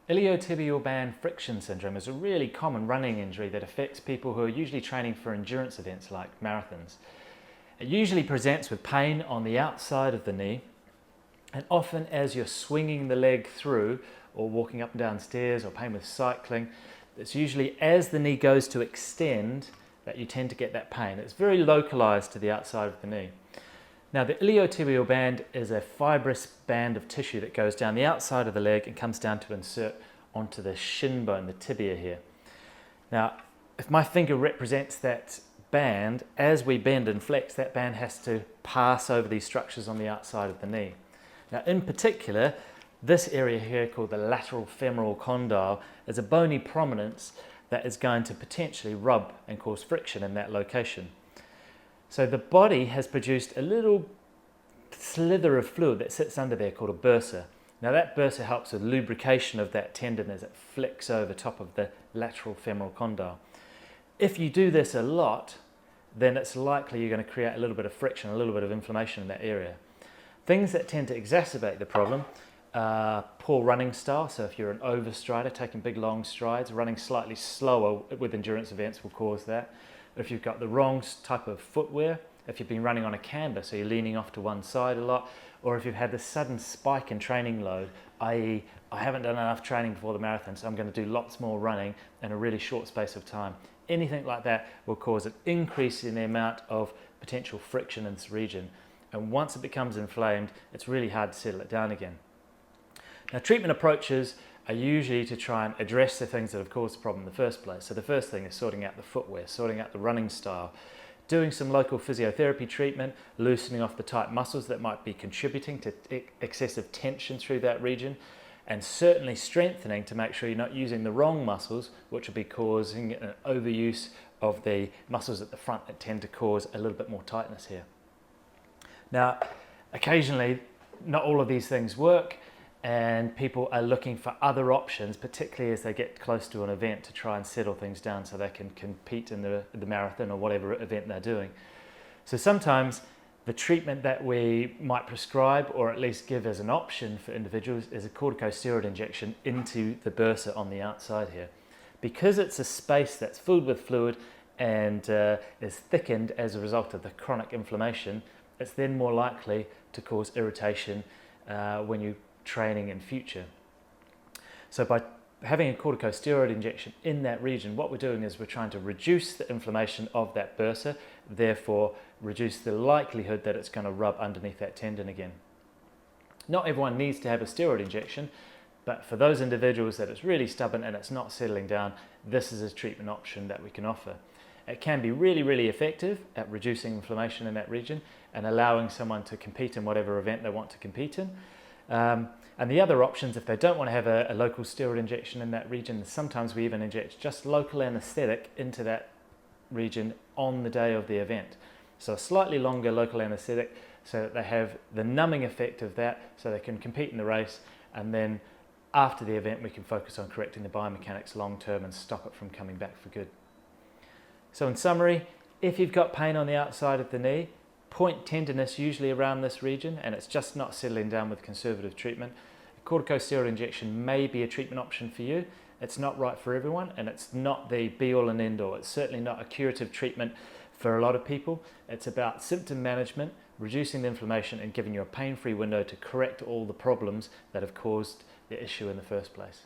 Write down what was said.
Iliotibial Band Friction Syndrome is a really common running injury that affects people who are usually training for endurance events like marathons. It usually presents with pain on the outside of the knee, and often as you're swinging the leg through or walking up and down stairs or pain with cycling, it's usually as the knee goes to extend that you tend to get that pain. It's very localized to the outside of the knee. Now, the iliotibial band is a fibrous band of tissue that goes down the outside of the leg and comes down to insert onto the shin bone, the tibia here. Now, if my finger represents that band, as we bend and flex, that band has to pass over these structures on the outside of the knee. Now, in particular, this area here called the lateral femoral condyle is a bony prominence that is going to potentially rub and cause friction in that location. So the body has produced a little slither of fluid that sits under there called a bursa. Now that bursa helps with lubrication of that tendon as it flicks over top of the lateral femoral condyle. If you do this a lot, then it's likely you're going to create a little bit of friction, a little bit of inflammation in that area. Things that tend to exacerbate the problem are poor running style. So if you're an overstrider, taking big long strides, running slightly slower with endurance events will cause that. If you've got the wrong type of footwear, if you've been running on a camber, so you're leaning off to one side a lot, or if you've had this sudden spike in training load, i.e. I haven't done enough training before the marathon, so I'm going to do lots more running in a really short space of time. Anything like that will cause an increase in the amount of potential friction in this region. And once it becomes inflamed, it's really hard to settle it down again. Now, treatment approaches are usually to try and address the things that have caused the problem in the first place. So the first thing is sorting out the footwear, sorting out the running style, doing some local physiotherapy treatment, loosening off the tight muscles that might be contributing to excessive tension through that region, and certainly strengthening to make sure you're not using the wrong muscles, which will be causing an overuse of the muscles at the front that tend to cause a little bit more tightness here. Now, occasionally, not all of these things work, and people are looking for other options, particularly as they get close to an event, to try and settle things down so they can compete in the marathon or whatever event they're doing. So sometimes the treatment that we might prescribe or at least give as an option for individuals is a corticosteroid injection into the bursa on the outside here. Because it's a space that's filled with fluid and is thickened as a result of the chronic inflammation, it's then more likely to cause irritation when you training in future. So by having a corticosteroid injection in that region, what we're doing is we're trying to reduce the inflammation of that bursa, therefore reduce the likelihood that it's going to rub underneath that tendon again. Not everyone needs to have a steroid injection, but for those individuals that it's really stubborn and it's not settling down, this is a treatment option that we can offer. It can be really, really effective at reducing inflammation in that region and allowing someone to compete in whatever event they want to compete in. And the other options, if they don't want to have a local steroid injection in that region, sometimes we even inject just local anesthetic into that region on the day of the event. So a slightly longer local anesthetic so that they have the numbing effect of that so they can compete in the race, and then after the event we can focus on correcting the biomechanics long term and stop it from coming back for good. So in summary, if you've got pain on the outside of the knee, point tenderness usually around this region, and it's just not settling down with conservative treatment, a corticosteroid injection may be a treatment option for you. It's not right for everyone, and it's not the be-all and end-all. It's certainly not a curative treatment for a lot of people. It's about symptom management, reducing the inflammation, and giving you a pain-free window to correct all the problems that have caused the issue in the first place.